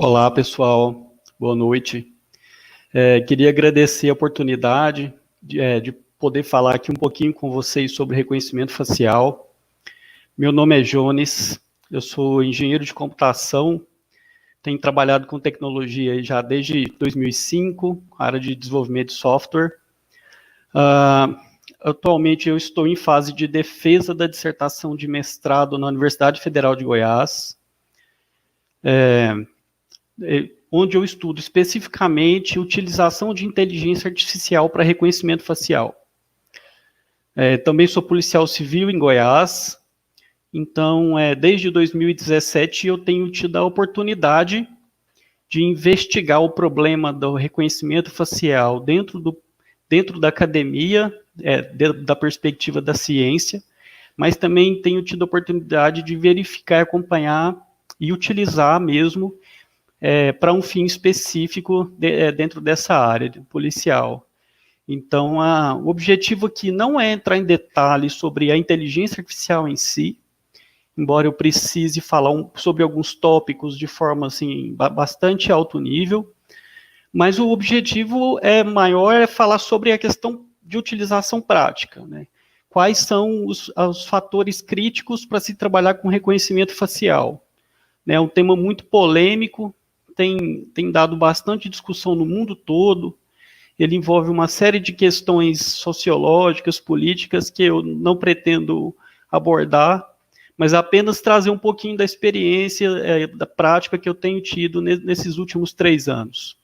Olá, pessoal. Boa noite. Queria agradecer a oportunidade de poder falar aqui um pouquinho com vocês sobre reconhecimento facial. Meu nome é Jones, eu sou engenheiro de computação, tenho trabalhado com tecnologia já desde 2005, área de desenvolvimento de software. Atualmente eu estou em fase de defesa da dissertação de mestrado na Universidade Federal de Goiás, onde eu estudo especificamente a utilização de inteligência artificial para reconhecimento facial. Também sou policial civil em Goiás, então desde 2017 eu tenho tido a oportunidade de investigar o problema do reconhecimento facial dentro da academia, da perspectiva da ciência, mas também tenho tido a oportunidade de verificar, acompanhar e utilizar mesmo para um fim específico dentro dessa área policial. Então, o objetivo aqui não é entrar em detalhes sobre a inteligência artificial em si, embora eu precise falar sobre alguns tópicos de forma assim, bastante alto nível, mas o objetivo maior é falar sobre a questão de utilização prática, né? Quais são os fatores críticos para se trabalhar com reconhecimento facial? É um tema muito polêmico, tem dado bastante discussão no mundo todo, ele envolve uma série de questões sociológicas, políticas, que eu não pretendo abordar, mas apenas trazer um pouquinho da experiência, da prática que eu tenho tido nesses últimos 3 anos.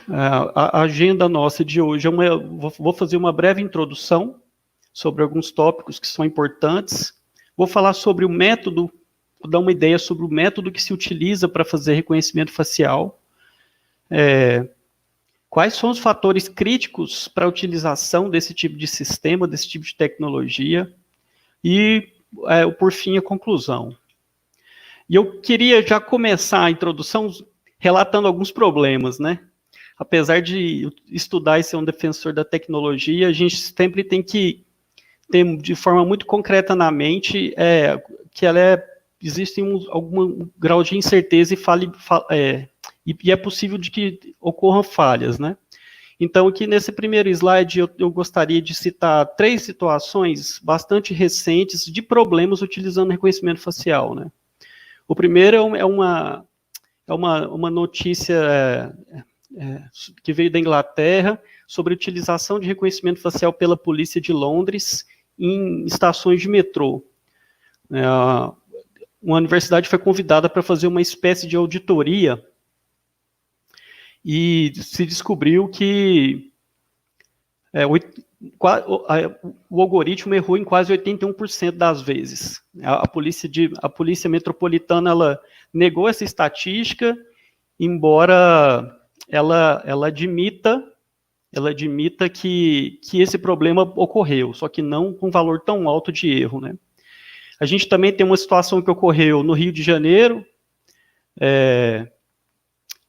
A agenda nossa de hoje vou fazer uma breve introdução sobre alguns tópicos que são importantes, vou falar sobre o método, vou dar uma ideia sobre o método que se utiliza para fazer reconhecimento facial, quais são os fatores críticos para a utilização desse tipo de sistema, desse tipo de tecnologia, e, por fim, a conclusão. E eu queria já começar a introdução relatando alguns problemas, né? Apesar de estudar e ser um defensor da tecnologia, a gente sempre tem que ter de forma muito concreta na mente que existe algum grau de incerteza e é possível de que ocorram falhas, né? Então, aqui nesse primeiro slide, eu gostaria de citar 3 situações bastante recentes de problemas utilizando reconhecimento facial, né? O primeiro é uma notícia que veio da Inglaterra sobre a utilização de reconhecimento facial pela polícia de Londres em estações de metrô. Uma universidade foi convidada para fazer uma espécie de auditoria e se descobriu que o algoritmo errou em quase 81% das vezes. A polícia metropolitana ela negou essa estatística, embora ela admita que esse problema ocorreu, só que não com valor tão alto de erro, né? A gente também tem uma situação que ocorreu no Rio de Janeiro,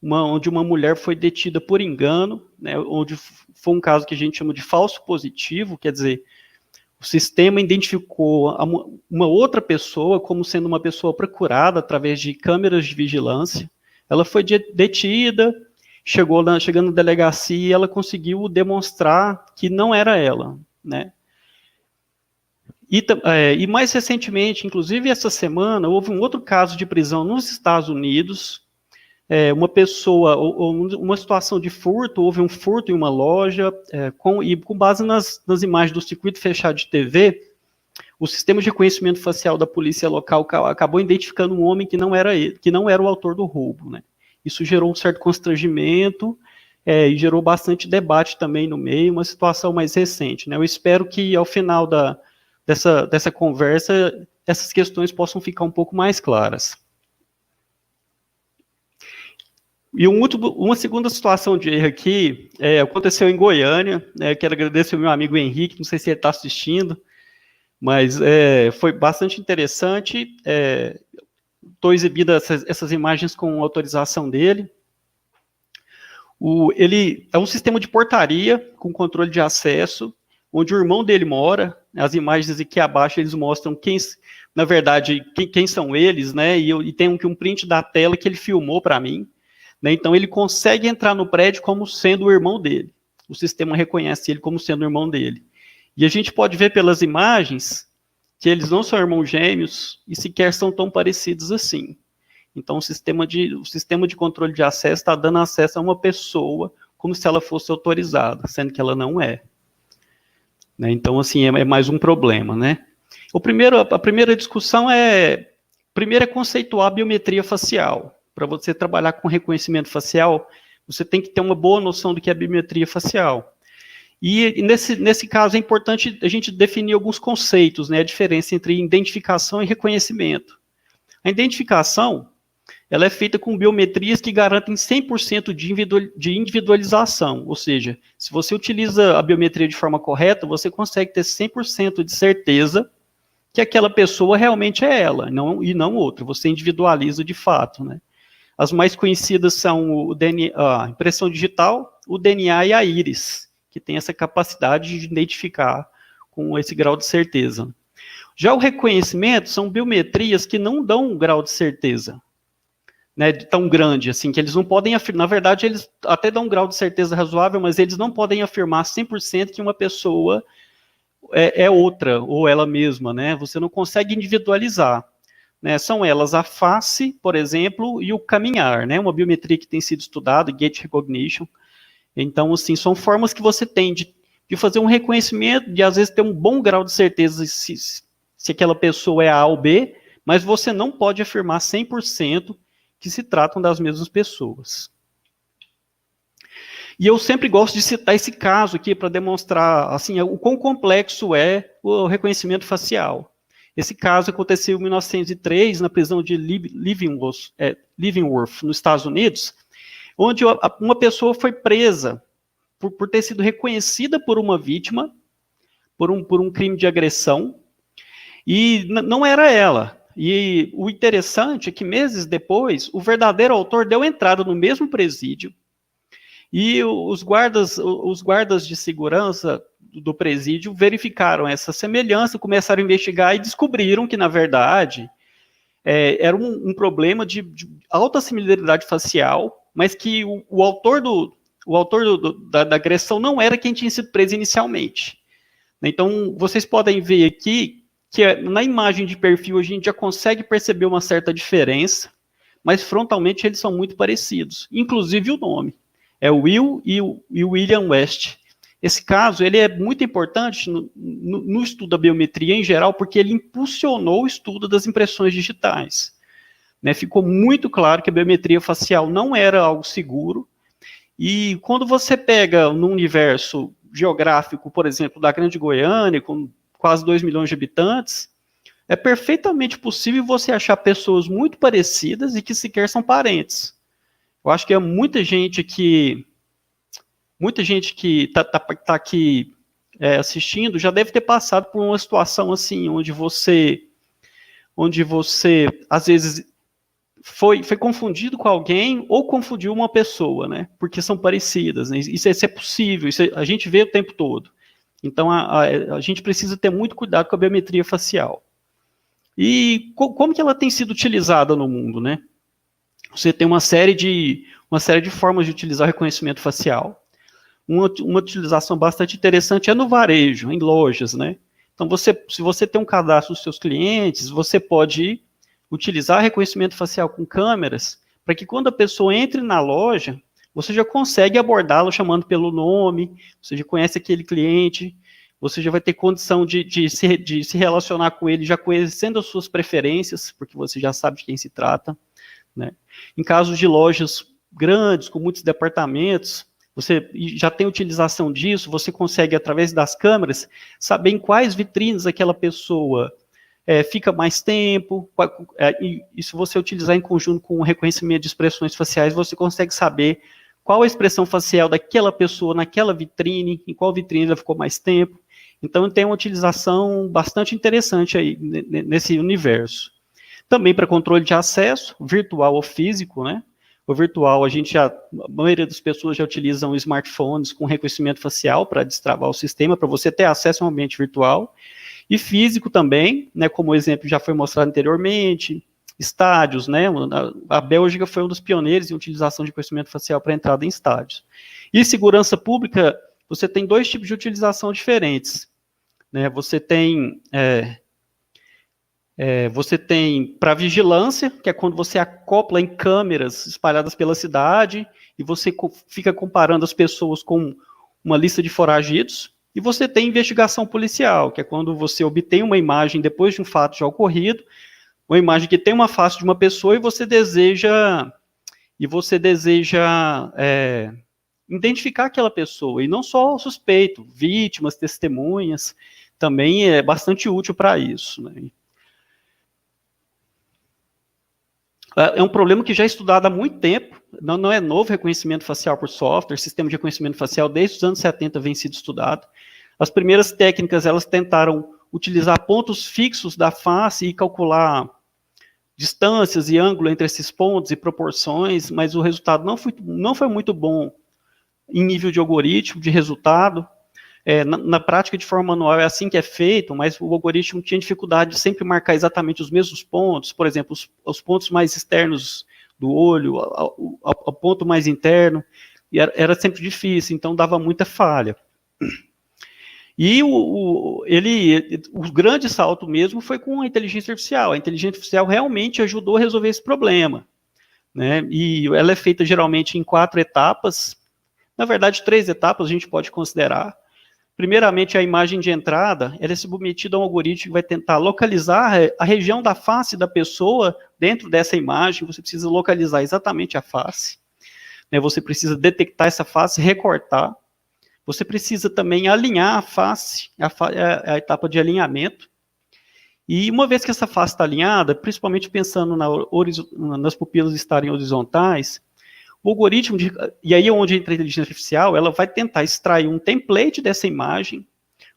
onde uma mulher foi detida por engano, né, onde foi um caso que a gente chama de falso positivo, quer dizer, o sistema identificou uma outra pessoa como sendo uma pessoa procurada através de câmeras de vigilância. Ela foi detida, chegando na delegacia e ela conseguiu demonstrar que não era ela, né? E mais recentemente, inclusive essa semana, houve um outro caso de prisão nos Estados Unidos, uma situação de furto, houve um furto em uma loja, com base nas imagens do circuito fechado de TV, o sistema de reconhecimento facial da polícia local acabou identificando um homem que não era o autor do roubo, né? Isso gerou um certo constrangimento e gerou bastante debate também no meio, uma situação mais recente, né? Eu espero que ao final dessa conversa essas questões possam ficar um pouco mais claras. E uma segunda situação de erro aqui aconteceu em Goiânia, né? Quero agradecer ao meu amigo Henrique, não sei se ele está assistindo, mas foi bastante interessante. Estou exibindo essas imagens com autorização dele. Ele é um sistema de portaria com controle de acesso, onde o irmão dele mora, As imagens aqui abaixo, eles mostram quem, na verdade, quem são eles, né? E tem um print da tela que ele filmou para mim, né? Então, ele consegue entrar no prédio como sendo o irmão dele. O sistema reconhece ele como sendo o irmão dele. E a gente pode ver pelas imagens que eles não são irmãos gêmeos e sequer são tão parecidos assim. Então, o sistema de controle de acesso está dando acesso a uma pessoa como se ela fosse autorizada, sendo que ela não é. Né? Então, assim, é mais um problema, né? A primeira discussão primeiro é conceituar a biometria facial. Para você trabalhar com reconhecimento facial, você tem que ter uma boa noção do que é biometria facial. E nesse caso é importante a gente definir alguns conceitos, né? A diferença entre identificação e reconhecimento. A identificação, ela é feita com biometrias que garantem 100% de individualização, ou seja, se você utiliza a biometria de forma correta, você consegue ter 100% de certeza que aquela pessoa realmente é ela, e não outra, você individualiza de fato, né? As mais conhecidas são o DNA, a impressão digital, o DNA e a íris, que tem essa capacidade de identificar com esse grau de certeza. Já o reconhecimento são biometrias que não dão um grau de certeza, né, tão grande, assim, que eles não podem afirmar, na verdade, eles até dão um grau de certeza razoável, mas eles não podem afirmar 100% que uma pessoa é outra, ou ela mesma, né, você não consegue individualizar, né, são elas a face, por exemplo, e o caminhar, né, uma biometria que tem sido estudada, gait recognition. Então, assim, são formas que você tem de fazer um reconhecimento, de às vezes ter um bom grau de certeza se aquela pessoa é A ou B, mas você não pode afirmar 100% que se tratam das mesmas pessoas. E eu sempre gosto de citar esse caso aqui para demonstrar assim, o quão complexo é o reconhecimento facial. Esse caso aconteceu em 1903, na prisão de Leavenworth, nos Estados Unidos, onde uma pessoa foi presa por ter sido reconhecida por uma vítima, por um crime de agressão, e não era ela. E o interessante é que meses depois, o verdadeiro autor deu entrada no mesmo presídio, e os guardas de segurança do presídio verificaram essa semelhança, começaram a investigar e descobriram que, na verdade, era um problema de alta similaridade facial, mas que o autor da agressão não era quem tinha sido preso inicialmente. Então, vocês podem ver aqui que na imagem de perfil a gente já consegue perceber uma certa diferença, mas frontalmente eles são muito parecidos, inclusive o nome. É Will e William West. Esse caso ele é muito importante no estudo da biometria em geral, porque ele impulsionou o estudo das impressões digitais. Né, ficou muito claro que a biometria facial não era algo seguro, e quando você pega num universo geográfico, por exemplo, da Grande Goiânia, com quase 2 milhões de habitantes, é perfeitamente possível você achar pessoas muito parecidas e que sequer são parentes. Eu acho que é muita gente que está aqui assistindo já deve ter passado por uma situação assim, onde você às vezes foi confundido com alguém ou confundiu uma pessoa, né? Porque são parecidas, né? Isso é possível, a gente vê o tempo todo. Então a gente precisa ter muito cuidado com a biometria facial. E como que ela tem sido utilizada no mundo, né? Você tem uma série de formas de utilizar reconhecimento facial. Uma utilização bastante interessante é no varejo, em lojas, né? Então, se você tem um cadastro dos seus clientes, você pode utilizar reconhecimento facial com câmeras, para que quando a pessoa entre na loja, você já consegue abordá-lo chamando pelo nome, você já conhece aquele cliente, você já vai ter condição de se relacionar com ele, já conhecendo as suas preferências, porque você já sabe de quem se trata. Né? Em casos de lojas grandes, com muitos departamentos, você já tem utilização disso, você consegue, através das câmeras, saber em quais vitrines aquela pessoa fica mais tempo, e se você utilizar em conjunto com o reconhecimento de expressões faciais, você consegue saber qual a expressão facial daquela pessoa naquela vitrine, em qual vitrine ela ficou mais tempo. Então, tem uma utilização bastante interessante aí nesse universo. Também para controle de acesso, virtual ou físico, né? O virtual, a maioria das pessoas já utilizam smartphones com reconhecimento facial para destravar o sistema, para você ter acesso a um ambiente virtual. E físico também, né, como o exemplo já foi mostrado anteriormente, estádios, né, a Bélgica foi um dos pioneiros em utilização de reconhecimento facial para entrada em estádios. E segurança pública, você tem dois tipos de utilização diferentes, né, você tem para vigilância, que é quando você acopla em câmeras espalhadas pela cidade e você fica comparando as pessoas com uma lista de foragidos. E você tem investigação policial, que é quando você obtém uma imagem depois de um fato já ocorrido, uma imagem que tem uma face de uma pessoa e você deseja identificar aquela pessoa, e não só o suspeito, vítimas, testemunhas, também é bastante útil para isso, né? É um problema que já é estudado há muito tempo, não é novo reconhecimento facial por software, sistema de reconhecimento facial desde os anos 70 vem sido estudado. As primeiras técnicas, elas tentaram utilizar pontos fixos da face e calcular distâncias e ângulo entre esses pontos e proporções, mas o resultado não foi muito bom em nível de algoritmo, de resultado. Na prática, de forma manual, é assim que é feito, mas o algoritmo tinha dificuldade de sempre marcar exatamente os mesmos pontos, por exemplo, os pontos mais externos do olho, o ponto mais interno, e era sempre difícil, então dava muita falha. E o grande salto mesmo foi com a inteligência artificial. A inteligência artificial realmente ajudou a resolver esse problema, né? E ela é feita geralmente em 4 etapas, na verdade 3 etapas a gente pode considerar. Primeiramente, a imagem de entrada, ela é submetida a um algoritmo que vai tentar localizar a região da face da pessoa dentro dessa imagem. Você precisa localizar exatamente a face, né? Você precisa detectar essa face, recortar. Você precisa também alinhar a face, a etapa de alinhamento. E uma vez que essa face está alinhada, principalmente pensando nas pupilas estarem horizontais, o algoritmo, e aí é onde entra a inteligência artificial, ela vai tentar extrair um template dessa imagem,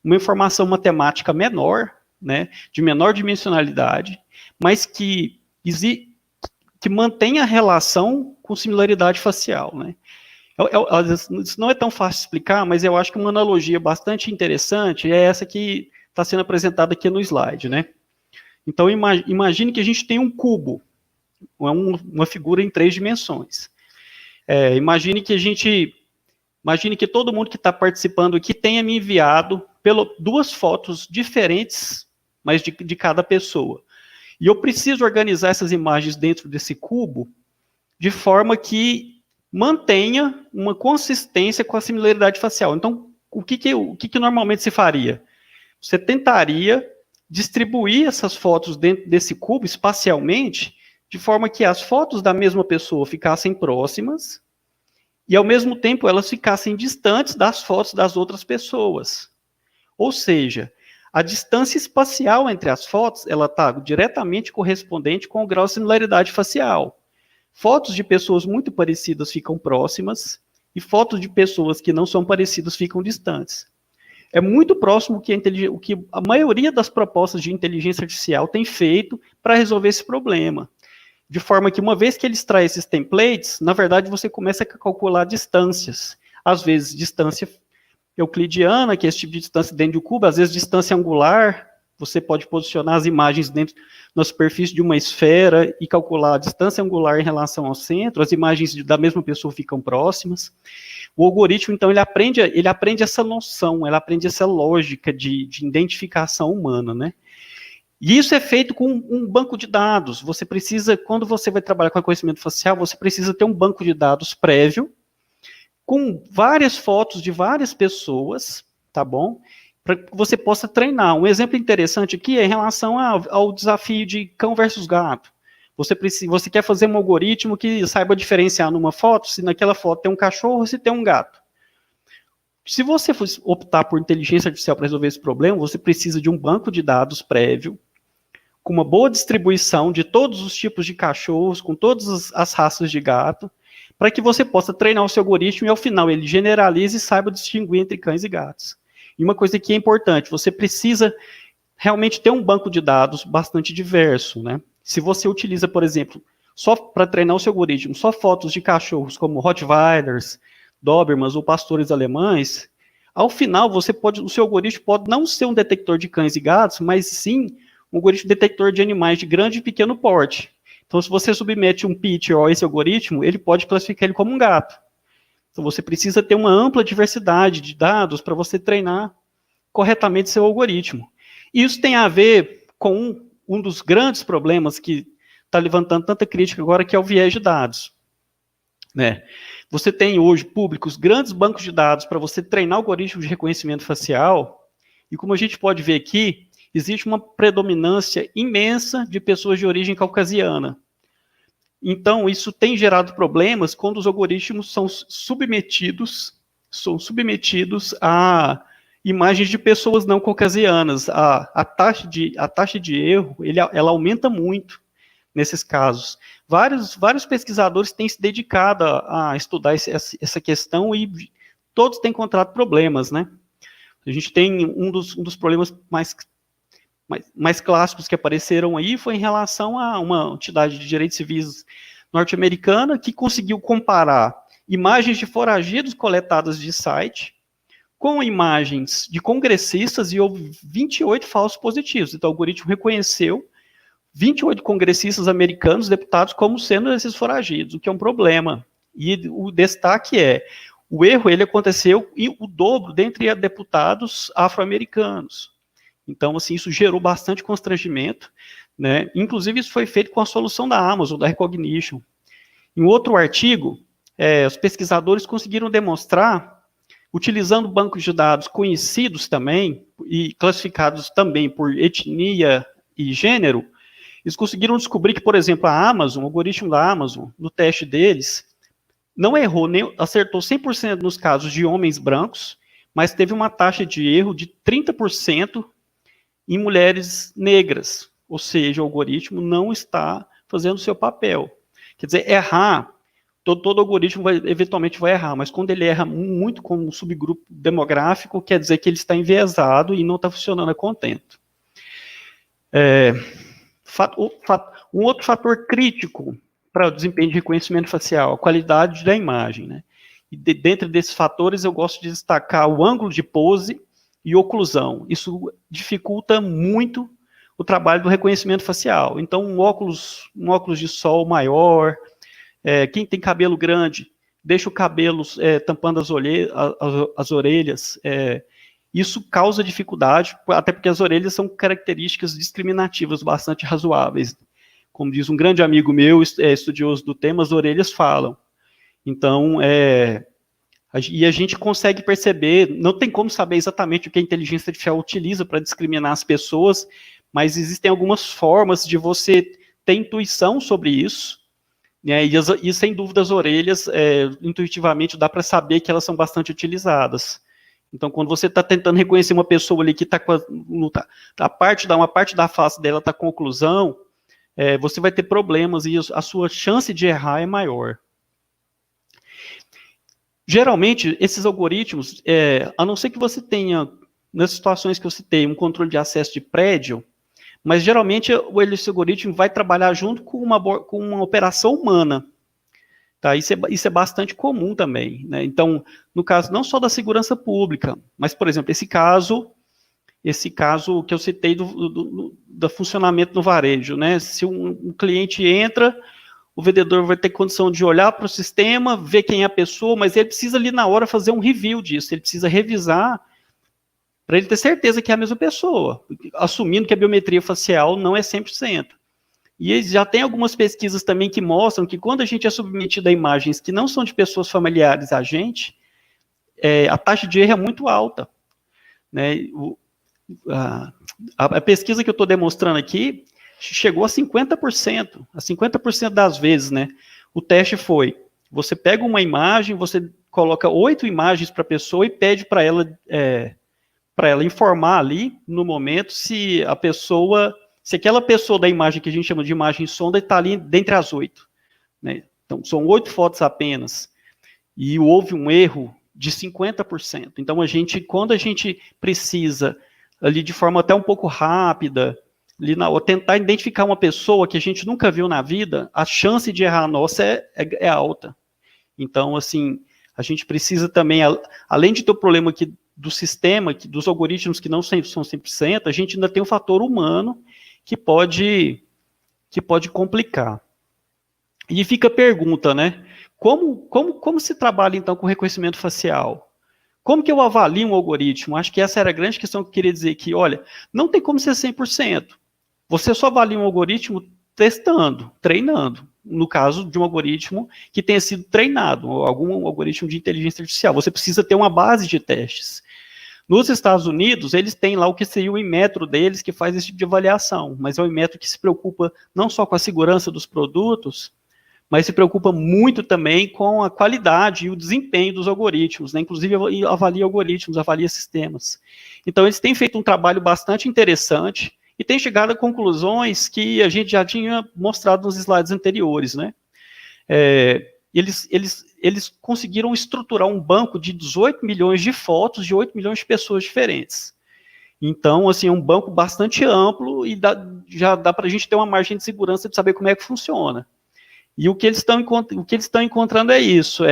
uma informação matemática menor, né, de menor dimensionalidade, mas que mantenha a relação com similaridade facial, né. Isso não é tão fácil de explicar, mas eu acho que uma analogia bastante interessante é essa que está sendo apresentada aqui no slide, né. Então, imagine que a gente tem um cubo, uma figura em 3 dimensões. Imagine que todo mundo que está participando aqui tenha me enviado 2 fotos diferentes, mas de cada pessoa. E eu preciso organizar essas imagens dentro desse cubo de forma que mantenha uma consistência com a similaridade facial. Então, o que normalmente se faria? Você tentaria distribuir essas fotos dentro desse cubo espacialmente, de forma que as fotos da mesma pessoa ficassem próximas e, ao mesmo tempo, elas ficassem distantes das fotos das outras pessoas. Ou seja, a distância espacial entre as fotos, ela está diretamente correspondente com o grau de similaridade facial. Fotos de pessoas muito parecidas ficam próximas e fotos de pessoas que não são parecidas ficam distantes. É muito próximo o que a maioria das propostas de inteligência artificial tem feito para resolver esse problema. De forma que, uma vez que ele extrai esses templates, na verdade, você começa a calcular distâncias. Às vezes, distância euclidiana, que é esse tipo de distância dentro do cubo, às vezes, distância angular, você pode posicionar as imagens dentro na superfície de uma esfera e calcular a distância angular em relação ao centro, as imagens da mesma pessoa ficam próximas. O algoritmo, então, ele aprende essa noção, ele aprende essa lógica de identificação humana, né? E isso é feito com um banco de dados. Você precisa, quando você vai trabalhar com reconhecimento facial, você precisa ter um banco de dados prévio, com várias fotos de várias pessoas, tá bom? Para que você possa treinar. Um exemplo interessante aqui é em relação ao desafio de cão versus gato. Você quer fazer um algoritmo que saiba diferenciar numa foto, se naquela foto tem um cachorro ou se tem um gato. Se você optar por inteligência artificial para resolver esse problema, você precisa de um banco de dados prévio, com uma boa distribuição de todos os tipos de cachorros, com todas as raças de gato, para que você possa treinar o seu algoritmo e, ao final, ele generalize e saiba distinguir entre cães e gatos. E uma coisa que é importante, você precisa realmente ter um banco de dados bastante diverso, né? Se você utiliza, por exemplo, só para treinar o seu algoritmo, só fotos de cachorros como Rottweilers, Dobermans ou pastores alemães, Ao final, o seu algoritmo pode não ser um detector de cães e gatos, mas sim um algoritmo detector de animais de grande e pequeno porte. Então, se você submete um pitcher a esse algoritmo, ele pode classificar ele como um gato. Então, você precisa ter uma ampla diversidade de dados para você treinar corretamente seu algoritmo. Isso tem a ver com um dos grandes problemas que está levantando tanta crítica agora, que é o viés de dados. Né? Você tem hoje públicos grandes bancos de dados para você treinar algoritmos de reconhecimento facial, e como a gente pode ver aqui, existe uma predominância imensa de pessoas de origem caucasiana. Então, isso tem gerado problemas quando os algoritmos são submetidos a imagens de pessoas não caucasianas. A taxa de erro, ela aumenta muito nesses casos. Vários pesquisadores têm se dedicado a estudar essa questão e todos têm encontrado problemas, né? A gente tem um dos problemas mais clássicos que apareceram aí foi em relação a uma entidade de direitos civis norte-americana que conseguiu comparar imagens de foragidos coletadas de site com imagens de congressistas e houve 28 falsos positivos. Então, o algoritmo reconheceu 28 congressistas americanos, deputados, como sendo esses foragidos, o que é um problema. E o destaque é, o erro ele aconteceu em o dobro dentre deputados afro-americanos. Então, assim, isso gerou bastante constrangimento, né? Inclusive, isso foi feito com a solução da Amazon, da Rekognition. Em outro artigo, os pesquisadores conseguiram demonstrar, utilizando bancos de dados conhecidos também, e classificados também por etnia e gênero, eles conseguiram descobrir que, por exemplo, a Amazon, o algoritmo da Amazon, no teste deles, não errou, nem acertou 100% nos casos de homens brancos, mas teve uma taxa de erro de 30% em mulheres negras. Ou seja, o algoritmo não está fazendo o seu papel. Quer dizer, errar, todo algoritmo eventualmente vai errar, mas quando ele erra muito com um subgrupo demográfico, quer dizer que ele está enviesado e não está funcionando a contento. Um outro fator crítico para o desempenho de reconhecimento facial, a qualidade da imagem, né? E dentro desses fatores, eu gosto de destacar o ângulo de pose e oclusão. Isso dificulta muito o trabalho do reconhecimento facial. Então, um óculos de sol maior, quem tem cabelo grande, deixa o cabelo tampando as orelhas, isso causa dificuldade, até porque as orelhas são características discriminativas bastante razoáveis. Como diz um grande amigo meu, estudioso do tema, as orelhas falam. Então, e a gente consegue perceber, não tem como saber exatamente o que a inteligência artificial utiliza para discriminar as pessoas, mas existem algumas formas de você ter intuição sobre isso, né, e sem dúvida as orelhas, intuitivamente, dá para saber que elas são bastante utilizadas. Então, quando você está tentando reconhecer uma pessoa ali que está com uma parte da face dela está com oclusão, você vai ter problemas e a sua chance de errar é maior. Geralmente, esses algoritmos, a não ser que você tenha, nas situações que eu citei, um controle de acesso de prédio, mas geralmente esse algoritmo vai trabalhar junto com uma operação humana. Tá? Isso é bastante comum também, né? Então, no caso não só da segurança pública, mas, por exemplo, esse caso que eu citei do funcionamento no varejo, né? Se um cliente entra, o vendedor vai ter condição de olhar para o sistema, ver quem é a pessoa, mas ele precisa ali na hora fazer um review disso, ele precisa revisar para ele ter certeza que é a mesma pessoa, assumindo que a biometria facial não é 100%. E já tem algumas pesquisas também que mostram que quando a gente é submetido a imagens que não são de pessoas familiares a gente, a taxa de erro é muito alta. Né? A pesquisa que eu estou demonstrando aqui chegou a 50%. A 50% das vezes, né? O teste foi, você pega uma imagem, você coloca 8 imagens para a pessoa e pede para ela informar ali, no momento, se aquela pessoa da imagem que a gente chama de imagem sonda está ali dentre as 8. Né? Então, são 8 fotos apenas. E houve um erro de 50%. Então, quando a gente precisa, ali de forma até um pouco rápida, tentar identificar uma pessoa que a gente nunca viu na vida, a chance de errar nossa é alta. Então, assim, a gente precisa também, além de ter o problema aqui do sistema, dos algoritmos que não são 100%, a gente ainda tem o fator humano que pode complicar. E fica a pergunta, né? Como se trabalha, então, com reconhecimento facial? Como que eu avalio um algoritmo? Acho que essa era a grande questão que eu queria dizer aqui. Olha, não tem como ser 100%. Você só avalia um algoritmo testando, treinando. No caso de um algoritmo que tenha sido treinado, algum algoritmo de inteligência artificial. Você precisa ter uma base de testes. Nos Estados Unidos, eles têm lá o que seria o Inmetro deles, que faz esse tipo de avaliação, mas é um Inmetro que se preocupa não só com a segurança dos produtos, mas se preocupa muito também com a qualidade e o desempenho dos algoritmos, né? Inclusive avalia algoritmos, avalia sistemas. Então, eles têm feito um trabalho bastante interessante e têm chegado a conclusões que a gente já tinha mostrado nos slides anteriores, né? Eles conseguiram estruturar um banco de 18 milhões de fotos de 8 milhões de pessoas diferentes. Então, assim, é um banco bastante amplo e já dá para a gente ter uma margem de segurança de saber como é que funciona. E o que eles estão encontrando é isso,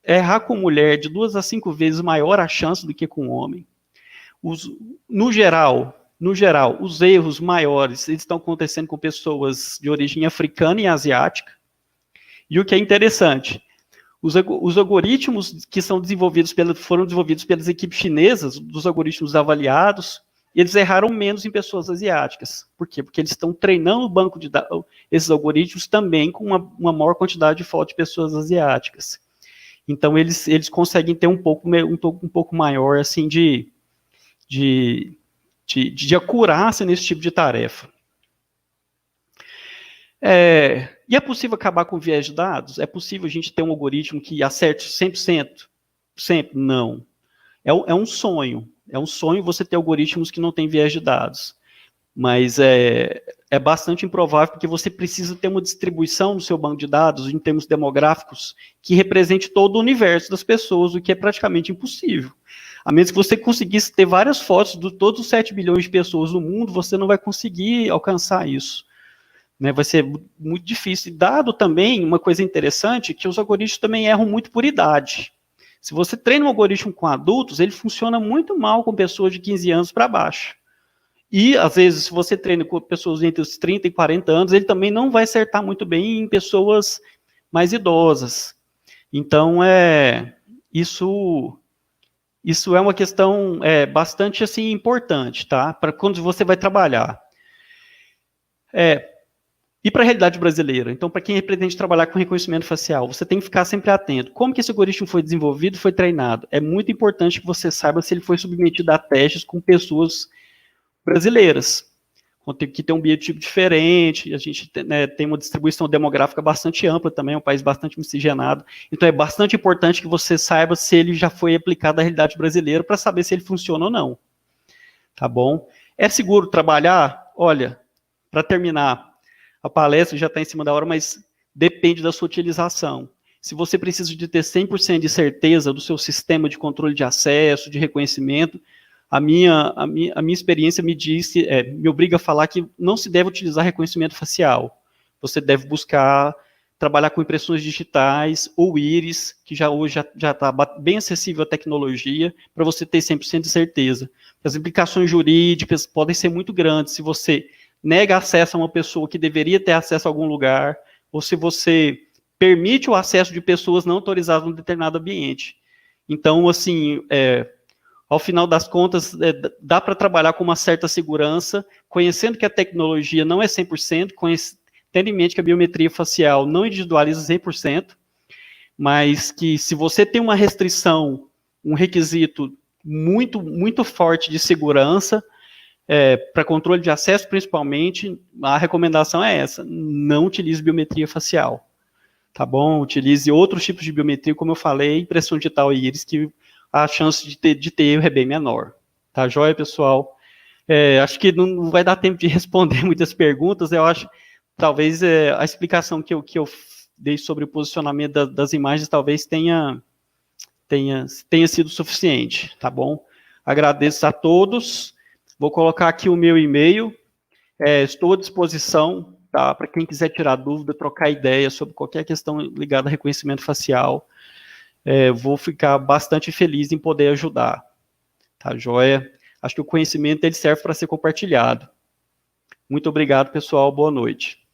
errar com mulher de 2 a 5 vezes maior a chance do que com homem. No geral, os erros maiores eles estão acontecendo com pessoas de origem africana e asiática. E o que é interessante, os algoritmos que foram desenvolvidos pelas equipes chinesas, dos algoritmos avaliados, eles erraram menos em pessoas asiáticas. Por quê? Porque eles estão treinando o banco de dados, esses algoritmos também com uma maior quantidade de fotos de pessoas asiáticas. Então, eles conseguem ter um pouco maior assim, de acurácia nesse tipo de tarefa. E é possível acabar com o viés de dados? É possível a gente ter um algoritmo que acerte 100%? Sempre? Não. É um sonho. É um sonho você ter algoritmos que não têm viés de dados. Mas é bastante improvável, porque você precisa ter uma distribuição no seu banco de dados, em termos demográficos, que represente todo o universo das pessoas, o que é praticamente impossível. A menos que você conseguisse ter várias fotos de todos os 7 bilhões de pessoas no mundo, você não vai conseguir alcançar isso. Né? Vai ser muito difícil. Dado também, uma coisa interessante, que os algoritmos também erram muito por idade. Se você treina um algoritmo com adultos, ele funciona muito mal com pessoas de 15 anos para baixo. E, às vezes, se você treina com pessoas entre os 30 e 40 anos, ele também não vai acertar muito bem em pessoas mais idosas. Então, isso é uma questão bastante assim, importante, tá? Para quando você vai trabalhar. E para a realidade brasileira? Então, para quem pretende trabalhar com reconhecimento facial, você tem que ficar sempre atento. Como que esse algoritmo foi desenvolvido, foi treinado? É muito importante que você saiba se ele foi submetido a testes com pessoas brasileiras, que tem um biotipo diferente, a gente tem uma distribuição demográfica bastante ampla também, é um país bastante miscigenado, então é bastante importante que você saiba se ele já foi aplicado à realidade brasileira, para saber se ele funciona ou não. Tá bom? É seguro trabalhar? Olha, para terminar, a palestra já está em cima da hora, mas depende da sua utilização. Se você precisa de ter 100% de certeza do seu sistema de controle de acesso, de reconhecimento, a minha experiência me obriga a falar que não se deve utilizar reconhecimento facial. Você deve buscar trabalhar com impressões digitais ou íris, que hoje já está bem acessível à tecnologia, para você ter 100% de certeza. As implicações jurídicas podem ser muito grandes se você nega acesso a uma pessoa que deveria ter acesso a algum lugar, ou se você permite o acesso de pessoas não autorizadas em um determinado ambiente. Então, assim, ao final das contas, dá para trabalhar com uma certa segurança, conhecendo que a tecnologia não é 100%, tendo em mente que a biometria facial não individualiza 100%, mas que se você tem uma restrição, um requisito muito, muito forte de segurança, para controle de acesso, principalmente, a recomendação é essa: não utilize biometria facial, tá bom? Utilize outros tipos de biometria, como eu falei, impressão digital e íris, que a chance de ter erro é bem menor. Tá joia, pessoal? Acho que não vai dar tempo de responder muitas perguntas, eu acho, talvez a explicação que eu dei sobre o posicionamento das imagens, talvez tenha sido suficiente, tá bom? Agradeço a todos. Vou colocar aqui o meu e-mail, estou à disposição, tá, para quem quiser tirar dúvida, trocar ideia sobre qualquer questão ligada a reconhecimento facial. vou ficar bastante feliz em poder ajudar. Tá, joia? Acho que o conhecimento ele serve para ser compartilhado. Muito obrigado, pessoal. Boa noite.